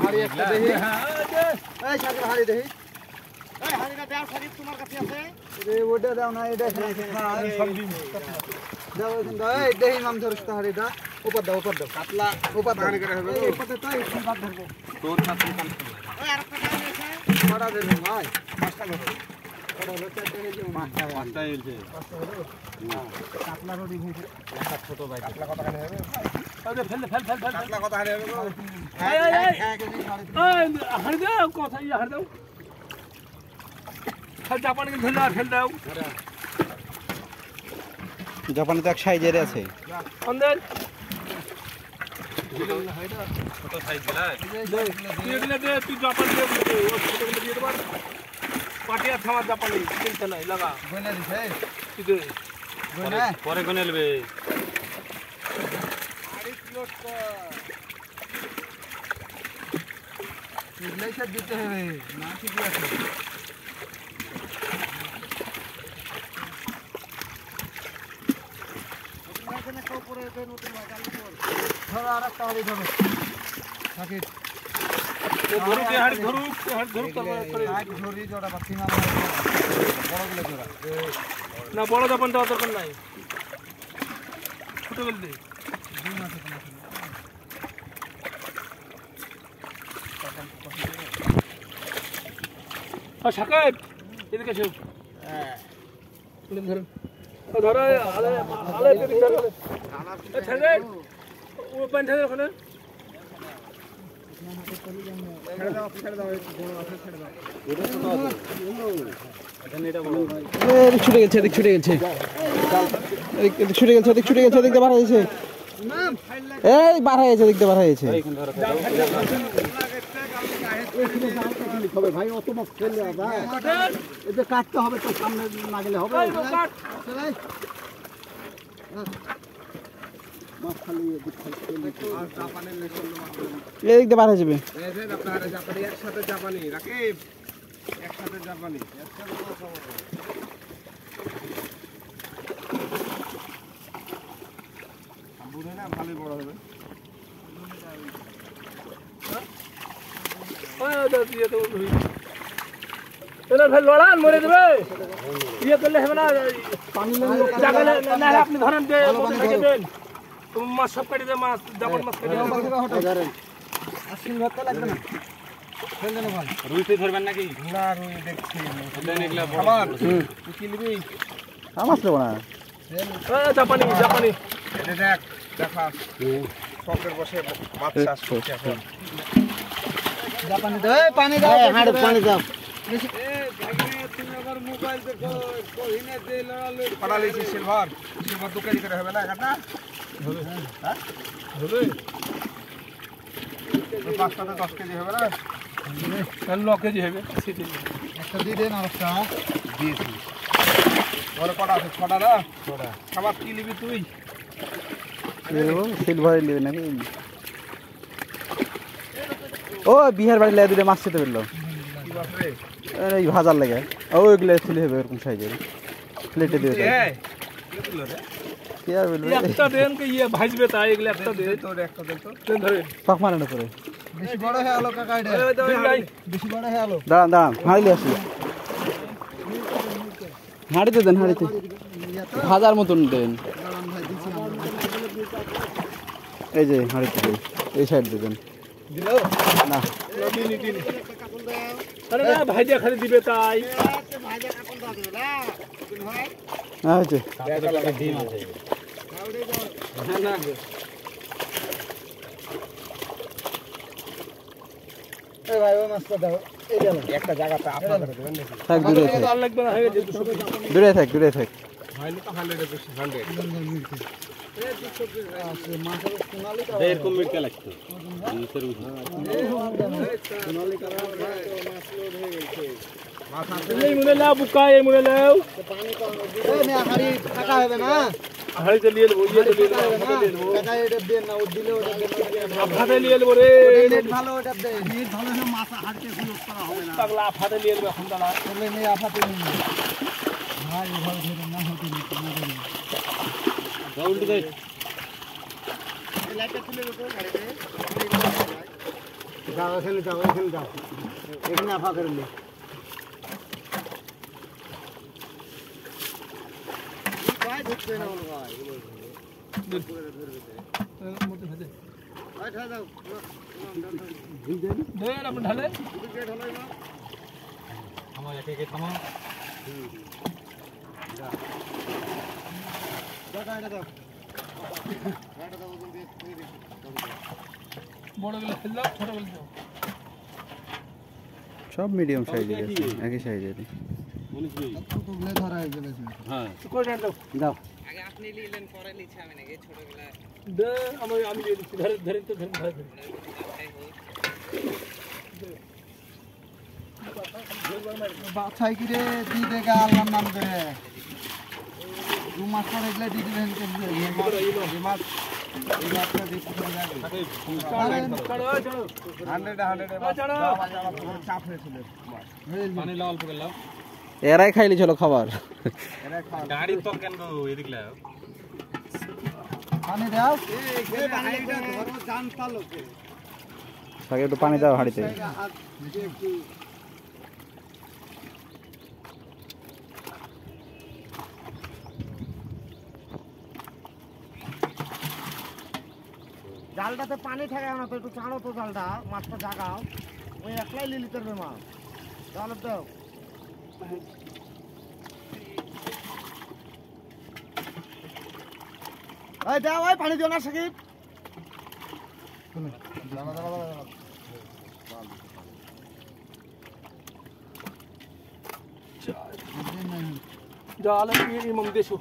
হাড়ি একটা দেহি এই সাগর হাড়ি দেহি এই হাড়িটা দাও শরীফ তোমার কাছে আছে রে ওটা দাও না এটা সবজি দাও এই দেহি নাম ধরছ হাড়িটা উপর দাও কাতলা উপর দাও করে হবে এই পথে তাই বাদ ধরবো তোর সাথে কাম ওই আরেকটা দাও আছে বড় দেবে ভাই পাঁচটা ধরো বড় লোকটা দেবে যে পাঁচটা এলছে কাতলা রোডি হইছে একটা ছোট ভাই কাতলা কত খানে হবে আরে ফেল কাতলা কত খানে হবে এই হাড়ি দাও কথা হাড়ি দাও জাপানি ফেল দাও জাপানে তো এক সাইজের আছে অন্ধের ছোট সাইজ দিলা দে তুই জাপানি দে ও ছোটগুলো দিয়ে দেবার পাটিয়া থামা জাপানি চিন্তা নাই লাগা গয়না দিছে তুই দে গয়না পরে গনে নেবে 8 কিলো ইগলাইসা দিতে হবে না ঠিক আছে ধরো আর একটা হাড়ি ধরো থাকে ধরু কে হাড়ি ধরু করে ধরি জোড়া বাকি না বড়গুলো জোড়া না বড় জাপান দেওয়া দরকার নাই ছোট গুলো দে দুই মাসে সাকাব এদিকে এসো হ্যাঁ ধরুন ধরো আলে এদিকে ধরো ছেড়ে ও পান ছেড়ে ওখানে ছেড়ে দাও বড় আছে ছেড়ে দাও ছুটে গেছে এদিক ছুটে গেছে এদিক বার হয়েছে এই বার হয়েছে এদিক বার হয়েছে ভাই অত মাছ ফেললে এটা কাটতে হবে তো সামনে না গেলে হবে মাছ খালি এদিক বার হয়ে যাবে জাপানি একসাথে জাপানি রাকিব একসাথে জাপানি বুঝে না ভালোই বড় হবে ভাই লড়ান মরে দেবে ইয়ে করলে হবে না আপনি ধরেন দেন মাছ সব কাটি দেয় মাছ জাপান মাছ কাটি রুইতে ধরবেন নাকি না রুই দেখছি কি নিবি মাছ নেবো না জাপানি এটা দেখ দেখা শখের বসে মাছ চাষ করছে এখন জাপানি দে পানি দাও হাড়ে পানি দাও মোবাইল দেখো কহিনে দে লড়ালে পাড়ালেছি সিলভার দোকানি করে হবে না কাটা হবে হ্যাঁ হবে পাঁচটাতে 10 কেজি হবে না 9 কেজি হবে একটা দিয়ে দেন আরেকটা দিয়েছি বড় কটা আছে 6টা না 6টা খাবার কি নিবি তুই সিলভার নেবে নাকি ও বিহার বাড়ি লেগে দিলে মাছ খেতে পারলো এই ভাজার লেগে ওইগুলো ছিল হবে এরকম সাইজের প্লেটে দিয়ে কি আর বলবো একটা দেন কে ইয়ে ভাজবে তাই এগুলো একটা দে তোর একটা দে তো ধরে পাক মারানো করে বেশি বড় হয়ে আলো কাকা এটা বেশি বড় হয়ে আলো দাঁড়ান হাঁড়ি আসি হাঁড়িতে দেন হাঁড়িতে ভাজার মতন দেন এই যে হাঁড়িতে এই সাইড দেবেন দিলো না আরে না ভাইজা খালি দিবে তাই ভাজা কাপড় দাও দিবে না ভাই আচ্ছা ডিম আছে না এই ভাই ওই মাছটা দাও এই গেল একটা জায়গাতে আপনারা দেবেন নাকি থাক দূরে থাক আর লাগবে না হয়ে গেছে দূরে থাক ভাইলে তো 100 এর বেশি 100 এরকম মিটকে লাগতো নিচের উঠে সোনালি কালার মাছ লোড হয়ে গেছে মাছ আছে এই মুড়ে লাও বুকা এই মুড়ে লাও পানি কম এই না হাড়ি টাকা হবে না হাড়ি তো নিয়ে নেবো ইয়ে তো নিয়ে নেবো টাকা এটা দেন না ও দিলে ওটা দেন আফাতে নিয়ে নেবো রে নেট ভালো ওটা দে নেট ভালো হলে মাছ হাড়কে গুলো করা হবে না পাগলা আফাতে নিয়ে নেবো এখন দাঁড়া তাহলে নেই আফাতে নেই ভাই ভালো ধরে না হতে নি না ধরে উল্টে দে লাইটটা খুলে দাও গাড়িতে যাও এখানে যাও এখানে যাও এখানে আফা করলে ভাই ধরতে না বলো ভাই মধ্যে ভেজে ভাই ঠা দাও দেন আপনি ঢালে ঢালাই না আমার একে একে থামা দাও এটা দাও এটা দাও ওজন দিয়ে বড় গুলো ফেললাম ছোট গুলো দাও সব মিডিয়াম সাইজের আছে একই সাইজের কতগুলো ধরা হয়ে গেছে হ্যাঁ করে দেন দাও দাও আগে আপনি নিলেন পরে নিচ্ছে আমি নাকি ছোটগুলা দে আমি দিয়ে দিচ্ছি ধরে ধরে তো ধরে ধরে বাছাই করে দিয়ে দেখা আল্লাহর নাম করে 2 মাস পরে এগুলো দিয়ে দিবেন এই মাছ এই মাছটা দেখতে হবে চলো 100 চাপ হয়েছিল পানি লাল পড়ে লাও এরাই খাইলি চলো খাবার গাড়ি তো কেন এদিক লাও পানি দাও এই পানিটা ধরো জানতা লোকে তাকে একটু পানি দাও হাঁড়িতে জালটাতে পানি ঠেকাও না তো একটু ছাড়ো তো জালটা মাছটা জাগাও ওই একলাই লিলি করবে মাছ জাল দাও এই দাও ওই পানি দিও না সাকিব জাল ইমাম দেশো